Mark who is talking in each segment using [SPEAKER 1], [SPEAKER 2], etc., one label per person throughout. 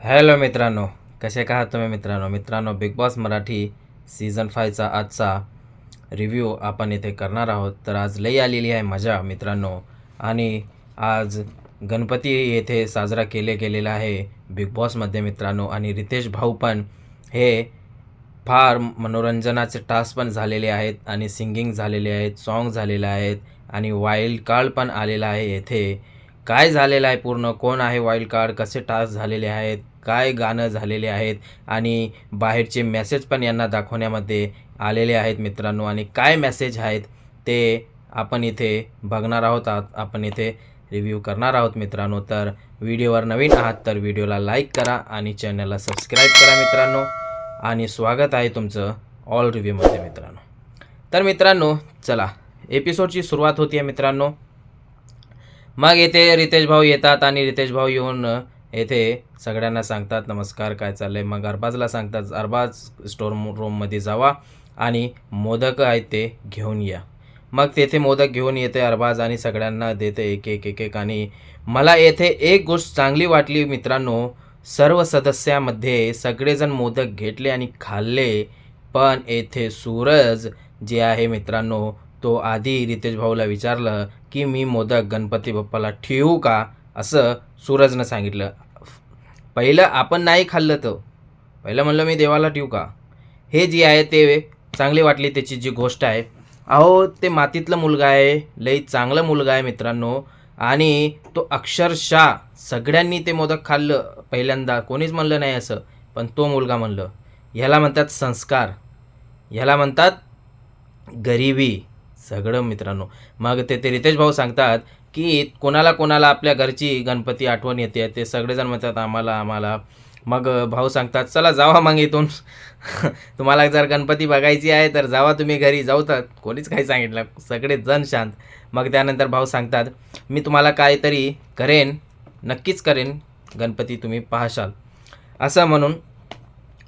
[SPEAKER 1] Hello मित्रांनो, कसे का आहात तुम्ही मित्रांनो बिग बॉस मराठी सीझन 5चा आजचा रिव्ह्यू आपण इथे करणार आहोत. तर आज लई आलेली आहे मजा मित्रांनो. आणि आज गणपती येथे साजरा गेलेला आहे बिग बॉसमध्ये मित्रांनो. आणि रितेश भाऊ पण हे फार मनोरंजनाचे टास्क पण झालेले आहेत आणि सिंगिंग झालेले आहेत, सॉन्ग झालेले आहेत आणि वाईल्ड कार्ड पण आलेला आहे येथे. काय झालेलं आहे पूर्ण, कोण आहे वाईल्ड कार्ड, कसे टास्क झालेले आहेत, काय गाणं झालेले आहेत आणि बाहेरचे मेसेज पण यांना दाखवण्यामध्ये आलेले आहेत मित्रांनो. आणि काय मेसेज आहेत ते आपण इथे बघणार आहोत, आपण इथे रिव्ह्यू करणार आहोत मित्रांनो. तर व्हिडिओवर नवीन आहात तर व्हिडिओला लाईक करा आणि चॅनलला सबस्क्राईब करा मित्रांनो. आणि स्वागत आहे तुमचं ऑल रिव्ह्यूमध्ये मित्रांनो. तर मित्रांनो चला, एपिसोडची सुरुवात होती आहे मित्रांनो. मग येथे रितेश भाऊ येतात आणि रितेश भाऊ येऊन येथे सगळ्यांना सांगतात नमस्कार, काय चाललंय. मग अरबाजला सांगतात अरबाज स्टोर रूममध्ये जावा आणि मोदक आहेत ते घेऊन या. मग तेथे मोदक घेऊन येते अरबाज आणि सगळ्यांना देते एक एक एक एक. आणि मला येथे एक गोष्ट चांगली वाटली मित्रांनो, सर्व सदस्यामध्ये सगळेजण मोदक घेतले आणि खाल्ले. पण येथे सूरज जे आहे मित्रांनो, तो आधी रितेश भाऊला विचारलं की मी मोदक गणपती बाप्पाला ठेवू का, असं सूरजनं सांगितलं. पहिलं आपण नाही खाल्लं, तर पहिलं म्हणलं मी देवाला ठेवू का. हे जे आहे ते चांगली वाटली त्याची जी गोष्ट आहे. अहो ते मातीतला मुलगा आहे, लई चांगला मुलगा आहे मित्रांनो. आणि तो अक्षरशः सगळ्यांनी ते मोदक खाल्लं पहिल्यांदा, कोणीच म्हणलं नाही असं, पण तो मुलगा म्हणलं. ह्याला म्हणतात संस्कार, ह्याला म्हणतात गरिबी, सगळं मित्रांनो. मग ते रितेश भाऊ सांगतात की कोणाला कोणाला आपल्या घरची गणपती आठवण येते, ते सगळेजण म्हणतात आम्हाला आम्हाला. मग भाऊ सांगतात चला जावा मग इथून तुम्हाला जर गणपती बघायची आहे तर जावा तुम्ही घरी. जाऊ तर कोणीच काही सांगितलं, सगळे जण शांत. मग त्यानंतर भाऊ सांगतात मी तुम्हाला काहीतरी करेन, नक्कीच करेन, गणपती तुम्ही पाहशाल, असं म्हणून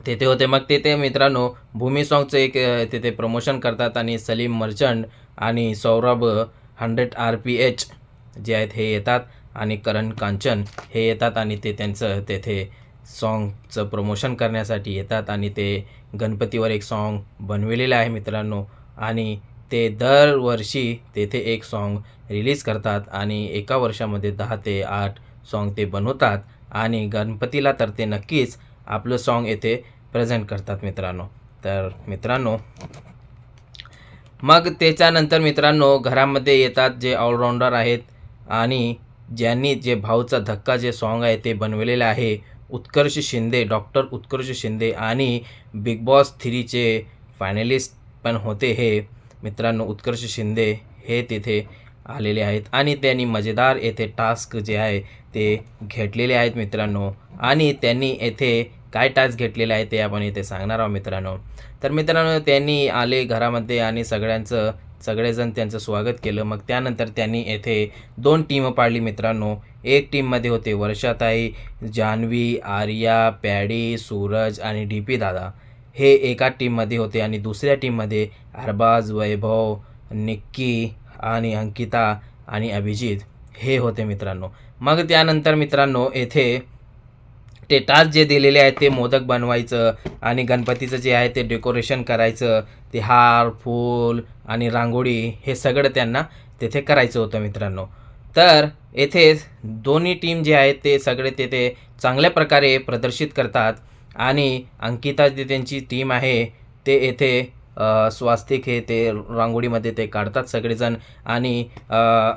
[SPEAKER 1] तेथे होते. मग तेथे मित्रांनो भूमी सॉन्गचं एक तिथे प्रमोशन करतात आणि सलीम मर्चंट आणि सौरभ 100 RPH जे आहेत हे येतात आणि करण कांचन हे येतात आणि ते त्यांचं तेथे सॉन्गचं प्रमोशन करण्यासाठी येतात. आणि ते गणपतीवर एक सॉन्ग बनविलेलं आहे मित्रांनो. आणि ते दरवर्षी तेथे एक सॉन्ग रिलीज करतात आणि एका वर्षामध्ये 10 ते 8 सॉन्ग ते बनवतात आणि गणपतीला तर ते नक्कीच आपलं सॉन्ग येथे प्रेझेंट करतात मित्रांनो. तर मित्रांनो मग त्याच्यानंतर मित्रांनो घरामध्ये येतात जे ऑलराऊंडर आहेत आणि ज्यांनी जे भाऊचा धक्का जे सॉन्ग आहे ते बनवलेलं आहे, उत्कर्ष शिंदे, डॉक्टर उत्कर्ष शिंदे. आणि बिग बॉस 3चे फायनलिस्ट पण होते हे मित्रांनो उत्कर्ष शिंदे, हे तिथे आलेले आहेत आणि त्यांनी मजेदार येथे टास्क जे आहे ते घेतलेले आहेत मित्रांनो. आणि त्यांनी येथे काय टास्क घेतलेले आहे ते आपण इथे सांगणार आहोत मित्रांनो. तर मित्रांनो त्यांनी आले घरामध्ये आणि सगळेजण त्यांचं स्वागत केलं. मग त्यानंतर त्यांनी येथे 2 टीम पाडली मित्रांनो. एक टीममध्ये होते वर्षाताई, जान्हवी, आर्या, पॅडी, सूरज आणि DP दादा, हे एका टीममध्ये होते. आणि दुसऱ्या टीममध्ये अरबाज, वैभव, निक्की आणि अंकिता आणि अभिजित हे होते मित्रांनो. मग त्यानंतर मित्रांनो येथे ते टास्क जे दिलेले आहेत ते मोदक बनवायचं आणि गणपतीचं जे आहे ते डेकोरेशन करायचं, ते हार, फूल आणि रांगोळी हे सगळं त्यांना तेथे करायचं होतं मित्रांनो. तर येथे दोन्ही टीम जे आहेत ते सगळे तेथे चांगल्या प्रकारे प्रदर्शित करतात. आणि अंकिता जी त्यांची टीम आहे ते येथे स्वास्तिक हे ते रांगोळीमध्ये ते काढतात सगळेजण. आणि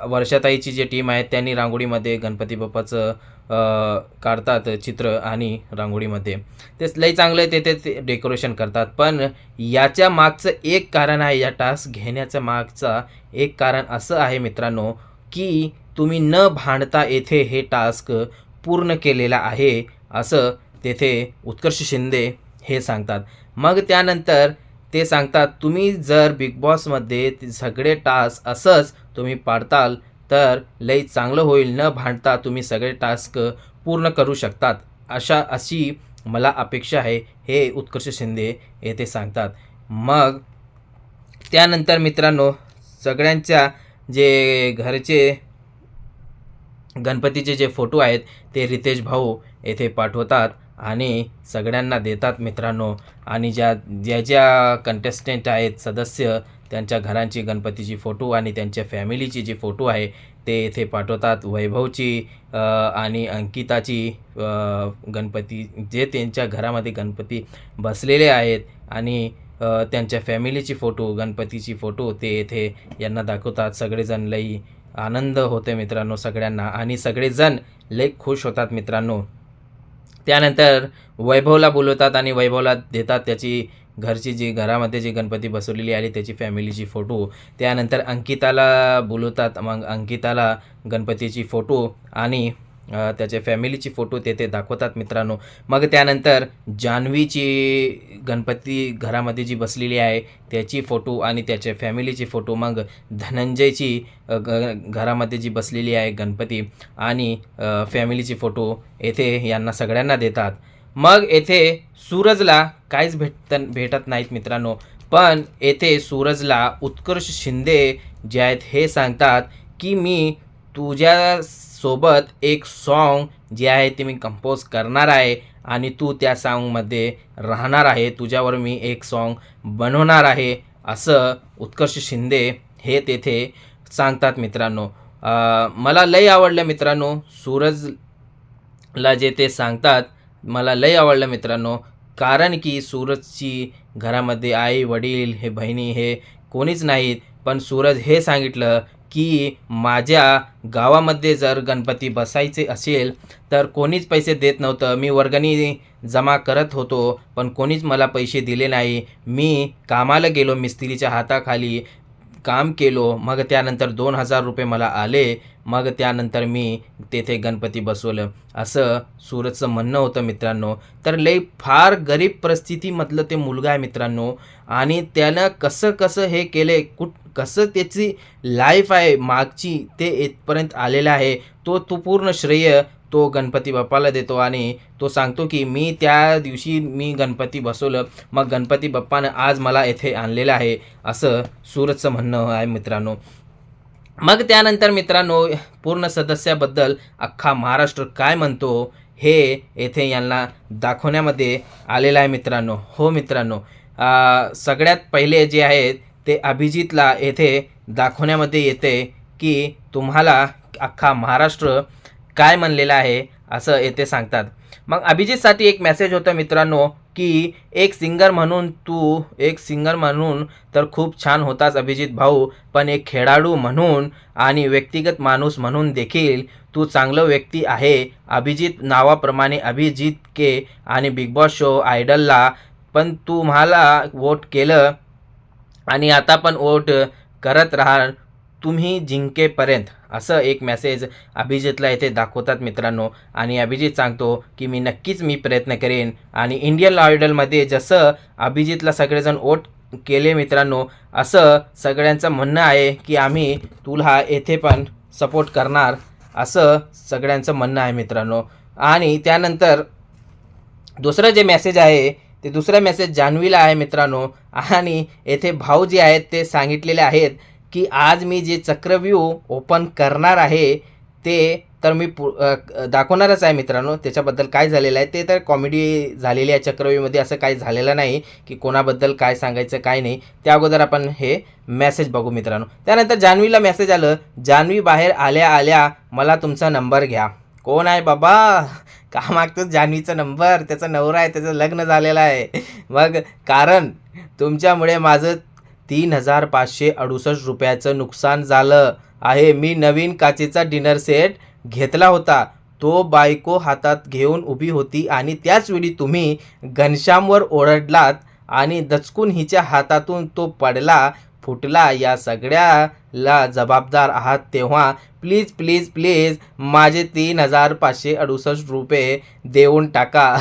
[SPEAKER 1] वर्षाताईची जी टीम आहे त्यांनी रांगोळीमध्ये गणपती बाप्पाचं काढतात चित्र आणि रांगोळीमध्ये ते लई चांगलं ते डेकोरेशन करतात. पण याच्या मागचं एक कारण आहे, या टास्क घेण्याच्या मागचा एक कारण असं आहे मित्रांनो की तुम्ही न भांडता येथे हे टास्क पूर्ण केलेला आहे, असं तेथे उत्कर्ष शिंदे हे सांगतात. मग त्यानंतर ते सांगतात तुम्ही जर बिग बॉसमध्ये सगळे टास्क असंच तुम्ही पाडताल तर लई चांगलं होईल, न भांडता तुम्ही सगळे टास्क पूर्ण करू शकतात, अशी मला अपेक्षा आहे, हे उत्कर्ष शिंदे येथे सांगतात. मग त्यानंतर मित्रांनो सगळ्यांच्या जे घरचे गणपतीचे जे फोटो आहेत ते रितेश भाऊ येथे पाठवतात आणि सगळ्यांना देतात मित्रांनो. आणि ज्या कंटेस्टंट आहेत सदस्य, त्यांच्या घरांची गणपतीची फोटो आणि त्यांच्या फॅमिलीची जी फोटो आहे ते इथे पाठवतात. वैभवची आणि अंकिताची गणपती जे त्यांच्या घरामध्ये गणपती बसलेले आहेत आणि त्यांच्या फॅमिलीची फोटो, गणपतीची फोटो ते येथे यांना दाखवतात. सगळेजण लई आनंद होते मित्रांनो सगळ्यांना आणि सगळेजण लई खुश होतात मित्रांनो. त्यानंतर वैभवला बोलवतात आणि वैभवला देतात त्याची घरची जी घरामध्ये जी गणपती बसवलेली आली त्याची फॅमिलीची फोटो. त्यानंतर अंकिताला बोलवतात. मग अंकिताला गणपतीची फोटो आणि त्याच्या फॅमिलीची फोटो ते दाखवतात मित्रांनो. मग त्यानंतर जान्हवीची गणपती घरामध्ये जी बसलेली आहे त्याची फोटो आणि त्याच्या फॅमिलीची फोटो. मग धनंजयची घरामध्ये जी बसलेली आहे गणपती आणि फॅमिलीची फोटो येथे यांना सगळ्यांना देतात. मग येथे सूरजला काहीच भेटत नाहीत मित्रांनो. पण येथे सूरजला उत्कर्ष शिंदे जे आहेत हे सांगतात की मी तुझ्यासोबत एक सॉन्ग जे आहे ते मी कंपोज करणार आहे आणि तू त्या सॉन्गमध्ये राहणार आहे, तुझ्यावर मी एक सॉन्ग बनवणार आहे, असं उत्कर्ष शिंदे हे तेथे सांगतात मित्रांनो. मला लई आवडलं मित्रांनो सूरजला जे ते सांगतात. मला लई आवडलं मित्रांनो, कारण की सूरजची घरामध्ये आई वडील हे बहिणी हे कोणीच नाहीत. पण सूरज हे सांगितलं की माझ्या गावामध्ये जर गणपती बसायचे असेल तर कोणीच पैसे देत नव्हतं. मी वर्गणी जमा करत होतो पण कोणीच मला पैसे दिले नाही. मी कामाला गेलो, मिस्त्रीच्या हाताखाली काम केलो. मग त्यानंतर 2,000 रुपये मला आले. मग त्यानंतर मी तेथे गणपती बसवलं, असं सूरजचं म्हणणं होतं मित्रांनो. तर लई फार गरीब परिस्थितीमधलं ते मुलगा आहे मित्रांनो आणि त्यानं कसं हे केले, कसं त्याची लाईफ आहे मागची ते इथपर्यंत आलेलं आहे. तो पूर्ण श्रेय तो गणपती बाप्पाला देतो आणि तो सांगतो की मी त्या दिवशी मी गणपती बसवलं, मग गणपती बाप्पानं आज मला येथे आणलेलं आहे, असं सूरजचं म्हणणं आहे मित्रांनो. मग त्यानंतर मित्रांनो पूर्ण सदस्याबद्दल अख्खा महाराष्ट्र काय म्हणतो हे येथे यांना दाखवण्यामध्ये आलेलं आहे मित्रांनो. हो मित्रांनो, सगळ्यात पहिले जे आहेत ते अभिजितला येथे दाखवण्यामध्ये येते की तुम्हाला अख्खा महाराष्ट्र काय म्हणलेलं आहे असं येथे सांगतात. मग अभिजितसाठी एक मेसेज होता मित्रांनो की एक सिंगर म्हणून तर खूप छान होताच अभिजित भाऊ, पण एक खेळाडू म्हणून आणि व्यक्तिगत माणूस म्हणून देखील तू चांगलं व्यक्ती आहे. अभिजित नावाप्रमाणे अभिजित के आणि बिग बॉस शो आयडलला पण तुम्हाला वोट केलं आणि आता पण वोट करत राहा तुम्ही जिंकेपर्यंत, असं एक मेसेज अभिजितला इथे दाखवतात मित्रांनो. आणि अभिजित सांगतो की मी प्रयत्न करेन. आणि इंडियन आयडलमध्ये जसं अभिजितला सगळेजण वोट केले मित्रांनो, असं सगळ्यांचं म्हणणं आहे की आम्ही तुला येथे पण सपोर्ट करणार, असं सगळ्यांचं म्हणणं आहे मित्रांनो. आणि त्यानंतर दुसरं जे मेसेज आहे ते दुसरा मेसेज जान्हवीला आहे मित्रांनो. आणि येथे भाऊ जे आहेत ते सांगितलेले आहेत की आज मी जे चक्रव्यूह ओपन करणार आहे ते तर मी दाखवणारच आहे मित्रांनो. त्याच्याबद्दल काय झालेलं आहे ते तर कॉमेडी झालेली आहे चक्रव्यूहमध्ये, असं काही झालेलं नाही की कोणाबद्दल काय सांगायचं काय नाही. त्या अगोदर आपण हे मेसेज बघू मित्रांनो. त्यानंतर जान्हवीला मेसेज आलं, जान्हवी बाहेर आल्या मला तुमचा नंबर घ्या. कोण आहे बाबा, का मागतो जान्हवीचा नंबर? त्याचा नवरा आहे, त्याचं लग्न झालेलं आहे. मग कारण तुमच्यामुळे माझं 3,568 रुपयाचं नुकसान झालं आहे. मी नवीन काचेचा डिनर सेट घेतला होता, तो बायको हातात घेऊन उभी होती आणि त्याचवेळी तुम्ही घनश्यामवर ओरडलात आणि दचकून हिच्या हातातून तो फुटला. या सगळ्याला जबाबदार आहात. तेव्हा प्लीज प्लीज प्लीज माझे 3,568 रुपये देऊन टाका.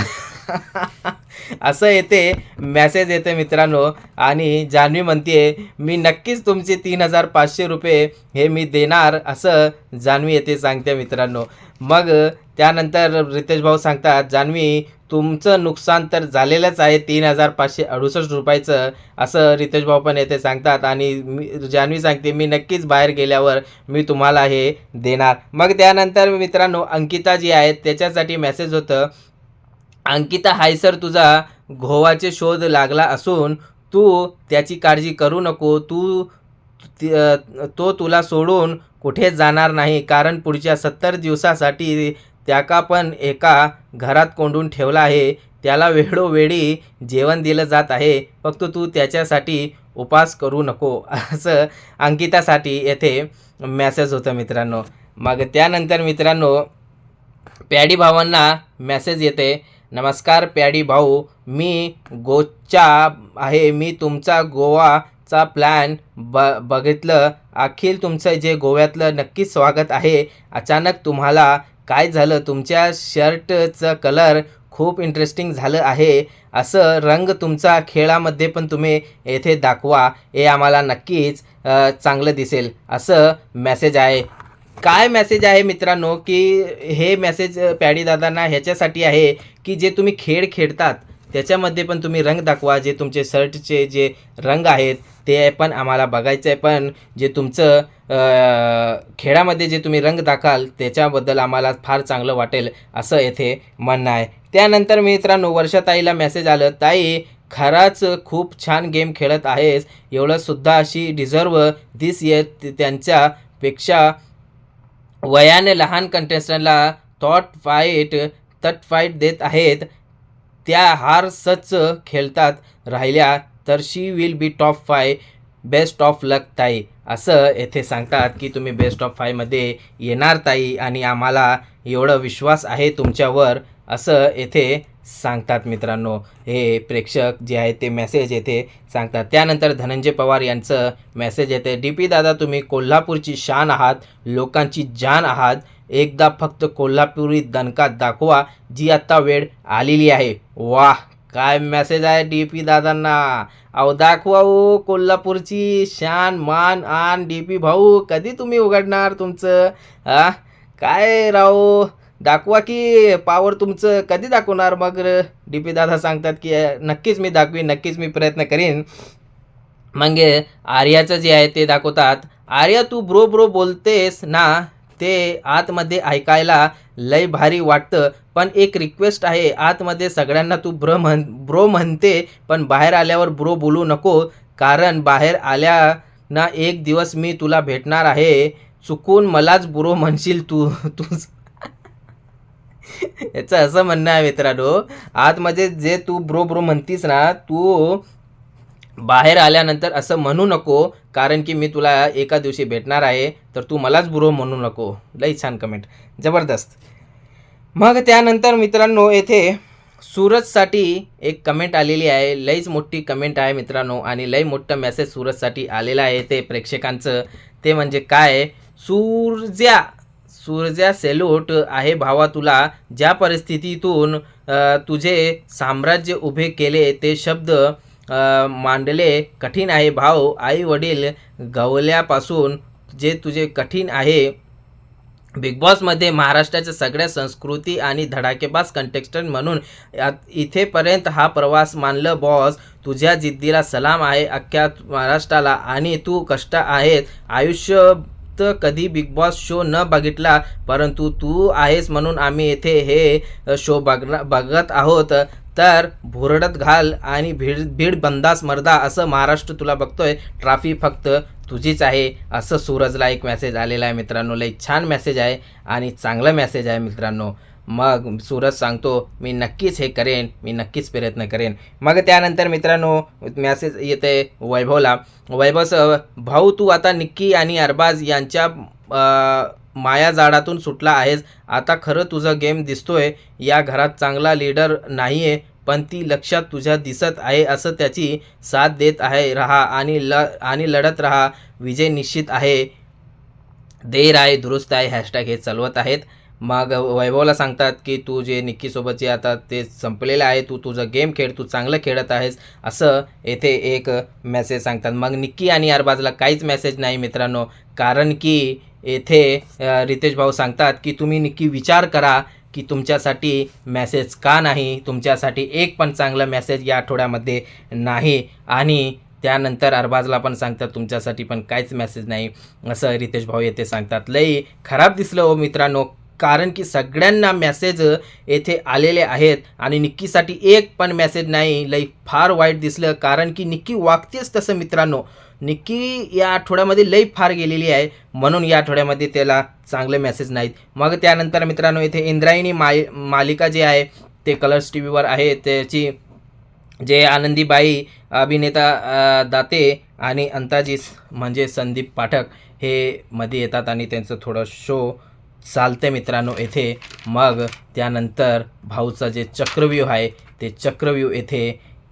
[SPEAKER 1] असं येते मेसेज येते मित्रांनो. आणि जान्हवी म्हणते मी नक्कीच तुमचे 3,500 रुपये हे मी देणार, असं जान्हवी येते सांगते मित्रांनो. मग त्यानंतर रितेश भाऊ सांगतात जान्हवी तुमचं नुकसान तर झालेलंच आहे 3,568 रुपयाचं, असं रितेश भाऊ पण येते सांगतात. आणि जान्हवी सांगते मी नक्कीच बाहेर गेल्यावर मी तुम्हाला हे देणार. मग त्यानंतर मित्रांनो अंकिता जी आहेत त्याच्यासाठी मेसेज होतं अंकिता हाय सर, तुझा घोवाचे शोध लागला असून तू त्याची काळजी करू नको. तो तुला सोडून कुठेच जाणार नाही, कारण पुढच्या 70 दिवसासाठी त्याका पण एका घरात कोंडून ठेवला आहे. त्याला वेळोवेळी जेवण दिलं जात आहे, फक्त तू त्याच्यासाठी उपवास करू नको. असं अंकितासाठी येथे मेसेज होतं मित्रांनो. मग त्यानंतर मित्रांनो पॅडी भावांना मेसेज येते. नमस्कार पॅडी भाऊ, मी गोच्या आहे. मी तुमचा गोवाचा प्लॅन बघितलं. अखिल तुमचं जे गोव्यातलं नक्कीच स्वागत आहे. अचानक तुम्हाला काय झालं? तुमच्या शर्टचं कलर खूप इंटरेस्टिंग झालं आहे. असं रंग तुमचा खेळामध्ये पण तुम्ही येथे दाखवा, हे आम्हाला नक्कीच चांगलं दिसेल. असं मेसेज आहे. काय मेसेज आहे मित्रांनो, की हे मेसेज पॅडी दादांना ह्याच्यासाठी आहे की जे तुम्ही खेळ खेळतात त्याच्यामध्ये पण तुम्ही रंग दाखवा. जे तुमचे शर्टचे जे रंग आहेत ते पण आम्हाला बघायचं आहे. पण जे तुमचं खेळामध्ये जे तुम्ही रंग दाखाल त्याच्याबद्दल आम्हाला फार चांगलं वाटेल, असं येथे म्हणणं आहे. त्यानंतर मित्रांनो वर्षाताईला मेसेज आलं. ताई, खरंच खूप छान गेम खेळत आहेस. एवढंसुद्धा अशी डिझर्व दिस इयर त्यांच्यापेक्षा वयाने लहान कंटेस्टंटला तट फाईट देत आहेत. त्या हार सच खेळतात राहिल्या तर she will be top 5. Best of luck ताई. असं येथे सांगतात की तुम्ही बेस्ट ऑफ 5मध्ये येणार ताई, आणि आम्हाला एवढं विश्वास आहे तुमच्यावर, असं येथे सांगतात मित्रांनो. हे प्रेक्षक जे आहे ते मेसेज येथे सांगतात. त्यानंतर धनंजय पवार यांचं मेसेज येते. DP दादा, तुम्ही कोल्हापूरची शान आहात, लोकांची जान आहात. एकदा फक्त कोल्हापुरी दणका दाखवा, जी आत्ता वेळ आलेली आहे. वाह, काय मेसेज आहे DP दादांना. अहो दाखवा हो कोल्हापूरची शान मान आन. DP भाऊ, कधी तुम्ही उघडणार तुमचं काय राव, दाखवा की पावर तुमचं कधी दाखवणार. मग DP दादा सांगतात की नक्कीच मी दाखवीन, नक्कीच मी प्रयत्न करीन. मग आर्याचं जे आहे ते दाखवतात. आर्या, तू ब्रो बोलतेस ना, ते आतमध्ये ऐकायला लय भारी वाटतं, पण एक रिक्वेस्ट आहे. आतमध्ये सगळ्यांना तू ब्रो म्हणते, पण बाहेर आल्यावर ब्रो बोलू नको, कारण बाहेर आल्या ना एक दिवस मी तुला भेटणार आहे. चुकून मलाच ब्रो म्हणशील तू. याचं असं म्हणणं आहे मित्रांनो, आतमध्ये जे तू ब्रो म्हणतीस ना, तू बाहेर आल्यानंतर असं म्हणू नको, कारण की मी तुला एका दिवशी भेटणार आहे, तर तू मलाच ब्रो म्हणू नको. लई छान कमेंट, जबरदस्त. मग त्यानंतर मित्रांनो येथे सूरजसाठी एक कमेंट आलेली आहे. लईच मोठी कमेंट आहे मित्रांनो, आणि लई मोठं मेसेज सूरजसाठी आलेलं आहे ते प्रेक्षकांचं. ते म्हणजे काय, सूर्या सेल्यूट आहे भावा तुला. ज्या परिस्थितीतून तुझे साम्राज्य उभे केले ते शब्द मांडले कठीण आहे भाव. आई वडील गवल्यापासून जे तुझे कठीण आहे. बिग बॉसमध्ये महाराष्ट्राच्या सगळ्या संस्कृती आणि धडाकेबाज कंटेस्टंट म्हणून इथेपर्यंत हा प्रवास मानलं बॉस. तुझ्या जिद्दीला सलाम आहे अख्ख्या महाराष्ट्राला, आणि तू कष्ट आहेत आयुष्यात कधी बिग बॉस शो न बघितला, परंतु तू आहेस म्हणून आम्ही येथे हे शो बघत आहोत. तर भुरडत घाल आणि भीड बंदास मर्दा, असं महाराष्ट्र तुला बघतोय. ट्रॉफी फक्त तुझीच आहे, असं सूरजला एक मेसेज आलेला आहे मित्रांनो. लई छान मेसेज आहे आणि चांगला मेसेज आहे मित्रांनो. मग सूरज सांगतो, मी नक्कीच हे करेन, मी नक्कीच प्रयत्न करेन. मग त्यानंतर मित्रांनो मेसेज येते वैभवला. वैभव भाऊ, तू आता निक्की आणि अरबाज यांच्या मायाजाळातून सुटला आहेस. आता खरं तुझं गेम दिसतोय. या घरात चांगला लीडर नाही आहे, पण ती लक्षात तुझ्या दिसत आहे. असं त्याची साथ देत आहे राहा आणि लढत राहा. विजय निश्चित आहे. देर आहे दुरुस्त आहे हॅशटॅग हे चालवत आहेत. मग वैभवला सांगतात की तू जे निक्कीसोबत जे आता ते संपलेलं आहे, तू तुझं गेम खेळ, तू चांगलं खेळत आहेस, असं येथे एक मेसेज सांगतात. मग निक्की आणि अरबाजला काहीच मेसेज नाही मित्रांनो, कारण की येथे रितेश भाऊ सांगतात की तुम्ही निक्की विचार करा की तुमच्यासाठी मेसेज का नाही, तुमच्यासाठी एक पण चांगला मेसेज या आठवड्यामध्ये नाही. आणि त्यानंतर अरबाजला पण सांगतात तुमच्यासाठी पण काहीच मेसेज नाही, असं रितेश भाऊ येथे सांगतात. लई खराब दिसलं हो मित्रांनो. कारण की सगळ्यांना मेसेज येथे आलेले आहेत आणि निक्कीसाठी एक पण मेसेज नाही. लई फार वाईट दिसलं, कारण की निक्की वागतेच तसं मित्रांनो. निक्की या आठवड्यामध्ये लई फार गेलेली आहे, म्हणून या आठवड्यामध्ये त्याला चांगले मेसेज नाहीत. मग त्यानंतर मित्रांनो इथे इंद्रायणी मालिका जे आहे ते कलर्स टीव्हीवर आहे. त्याची जे आनंदीबाई अभिनेता दाते आणि अंताजी म्हणजे संदीप पाठक हे मध्ये येतात आणि त्यांचं थोडं शो चालते मित्रांनो येथे. मग त्यानंतर भाऊचा जे चक्रव्यूह आहे ते चक्रव्यूह येथे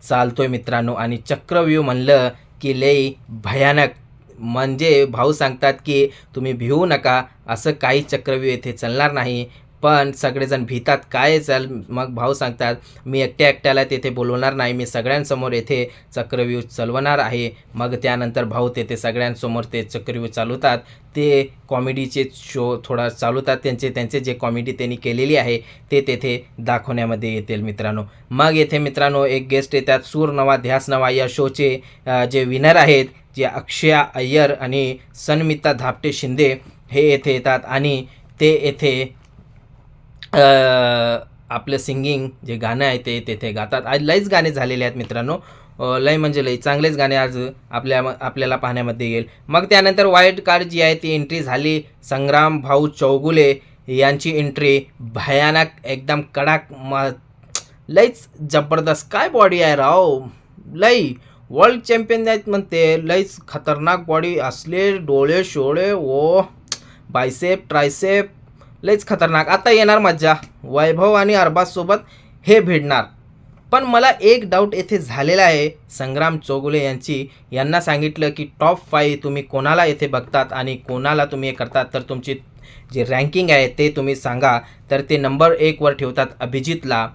[SPEAKER 1] चालतोय मित्रांनो. आणि चक्रव्यूह म्हणलं की लई भयानक, म्हणजे भाऊ सांगतात की तुम्ही भिवू नका, असं काही चक्रव्यूह येथे चालणार नाही. पण सगळेजण भीतात, काय चाल. मग भाऊ सांगतात मी एकट्याला तेथे बोलवणार नाही, मी सगळ्यांसमोर येथे चक्रव्यूह चालवणार आहे. मग त्यानंतर भाऊ तेथे सगळ्यांसमोर ते चक्रव्यूह चालवतात. ते कॉमेडीचे शो थोडा चालवतात, त्यांचे जे कॉमेडी त्यांनी केलेली आहे ते तेथे दाखवण्यामध्ये येतील मित्रांनो. मग येथे मित्रांनो एक गेस्ट येतात, सूर नवा ध्यास नवा या शोचे जे विनर आहेत जे अक्षया अय्यर आणि सनमिता धापटे शिंदे हे येथे येतात आणि ते येथे आपलं सिंगिंग जे गाणं आहे ते तेथे गातात. आज लईच गाणे झालेले आहेत मित्रांनो, लई म्हणजे लई चांगलेच गाणे आज आपल्याला पाहण्यामध्ये येईल. मग त्यानंतर वाईल्ड कार्ड जी आहे ती एंट्री झाली. संग्राम भाऊ चौगुले यांची एंट्री भयानक एकदम कडक, लईच जबरदस्त. काय बॉडी आहे राव, लई वर्ल्ड चॅम्पियन आहेत म्हणते. लईच खतरनाक बॉडी, असले डोळे शोळे ओ बायसेप ट्रायसेप, लईच खतरनाक. आता येणार मज्जा, वैभव आणि अरबाजसोबत हे भिडणार. पण मला एक डाऊट येथे झालेला आहे. संग्राम चौगुले यांना सांगितलं की टॉप 5 तुम्ही कोणाला येथे बघतात आणि कोणाला तुम्ही हे करतात, तर तुमची जे रँकिंग आहे ते तुम्ही सांगा. तर ते नंबर 1 वर ठेवतात अभिजितला,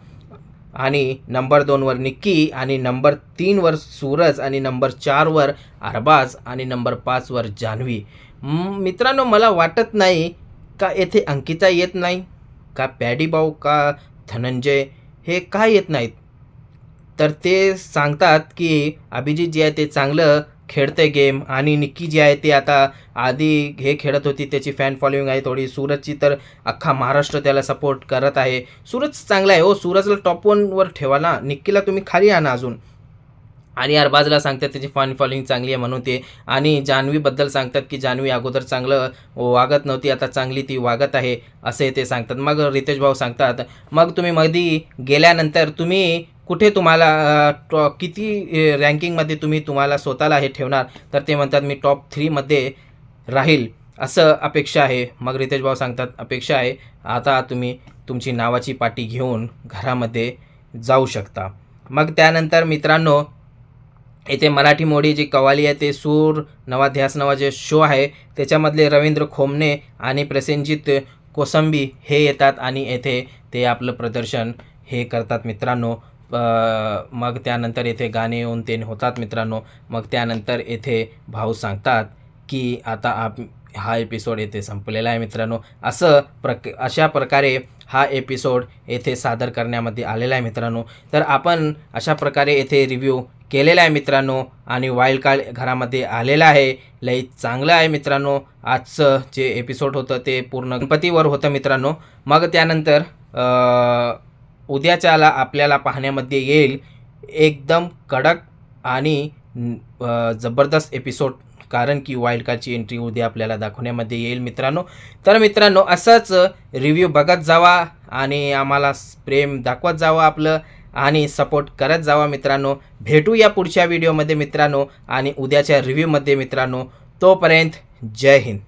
[SPEAKER 1] आणि नंबर 2 वर निक्की, आणि नंबर 3 वर सूरज, आणि नंबर 4 वर अरबाज, आणि नंबर 5 वर जान्हवी. मित्रांनो मला वाटत नाही का येथे अंकिता येत नाही, का पॅडी भाऊ, का धनंजय हे काय येत नाहीत. तर ते सांगतात की अभिजित जे आहे ते चांगलं खेळते गेम, आणि निक्की जी आहे ते आता आधी हे खेळत होती, त्याची फॅन फॉलोइंग आहे थोडी. सूरजची तर अख्खा महाराष्ट्र त्याला सपोर्ट करत आहे. सूरज चांगला आहे हो, सूरजला टॉप 1 वर ठेवा ना, निक्कीला तुम्ही खाली आणा अजून. आणि अरबाजला सांगतात त्याची फॅन फॉलोइंग चांगली आहे म्हणून ते. आणि जान्हवीबद्दल सांगतात की जान्हवी अगोदर चांगलं वागत नव्हती, आता चांगली ती वागत आहे असे ते सांगतात. मग रितेश भाऊ सांगतात मग तुम्ही मध्ये गेल्यानंतर तुम्ही कुठे तुम्हाला किती रँकिंगमध्ये तुम्हाला स्वतःला हे ठेवणार. तर ते म्हणतात मी टॉप 3मध्ये राहील असं अपेक्षा आहे. मग रितेश भाऊ सांगतात अपेक्षा आहे, आता तुम्ही तुमची नावाची पाटी घेऊन घरामध्ये जाऊ शकता. मग त्यानंतर मित्रांनो इथे मराठी मोडी जी कवाली आहे ते सूर नवा ध्यास नवा जे शो आहे त्याच्यामधले रवींद्र खोमने आणि प्रसेनजित कोसंबी हे येतात आणि येथे ते आपलं प्रदर्शन हे करतात मित्रांनो. मग त्यानंतर येथे गाणे येऊन ते होतात मित्रांनो. मग त्यानंतर येथे भाऊ सांगतात की आता हा एपिसोड येथे संपलेला आहे मित्रांनो. अशा प्रकारे हा एपिसोड येथे सादर करण्यामध्ये आलेला आहे मित्रांनो. तर आपण अशा प्रकारे येथे रिव्ह्यू केलेला आहे मित्रांनो, आणि वाईल्ड कार्ड घरामध्ये आलेला आहे. लई चांगलं आहे मित्रांनो. आजचं जे एपिसोड होतं ते पूर्ण गणपतीवर होतं मित्रांनो. मग त्यानंतर उद्याच्याला आपल्याला पाहण्यामध्ये येईल एकदम कडक आणि जबरदस्त एपिसोड, कारण की वाईल्ड कार्डची एंट्री उद्या आपल्याला दाखवण्यामध्ये येईल मित्रांनो. तर मित्रांनो असंच रिव्ह्यू बघत जावा आणि आम्हाला प्रेम दाखवत जावा आपलं, आणि सपोर्ट करत जावा मित्रांनो. भेटूया पुढच्या व्हिडिओमध्ये मित्रांनो आणि उद्याच्या रिव्ह्यूमध्ये मित्रांनो. तोपर्यंत जय हिंद.